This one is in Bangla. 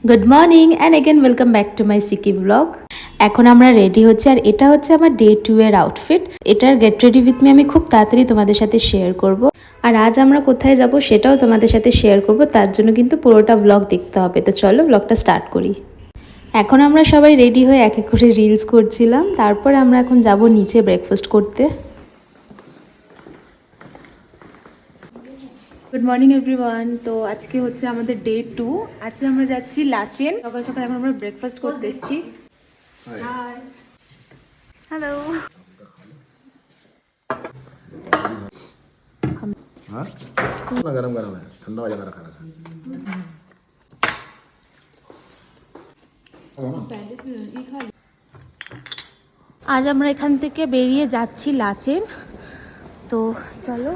Good morning and again welcome back to my সিকি ব্লগ। এখন আমরা রেডি হচ্ছে, আর এটা হচ্ছে আমার ডে 2 এর আউটফিট। এটার গেট রেডি উইথ মি আমি খুব তাড়াতাড়ি তোমাদের সাথে শেয়ার করব। আর আজ আমরা কোথায় যাব সেটাও তোমাদের সাথে শেয়ার করব, তার জন্য কিন্তু পুরোটা ব্লগ দেখতে হবে। তো চলো ব্লগটা স্টার্ট করি। এখন আমরা সবাই রেডি হয়ে এক এক করে রিলস করছিলাম, তারপর আমরা এখন যাব নিচে ব্রেকফাস্ট করতে। Good morning everyone. তো আজকে হচ্ছে আমাদের ডে 2। আজকে আমরা যাচ্ছি লাচেন। সকাল সকাল এখন আমরা ব্রেকফাস্ট করতে এসেছি। Hi, hello. हाँ ना गरम गरम है ठंडा हो जाएगा रखा रखा আজ আমরা এখান থেকে বেরিয়ে যাচ্ছি লাচেন। তো চলো।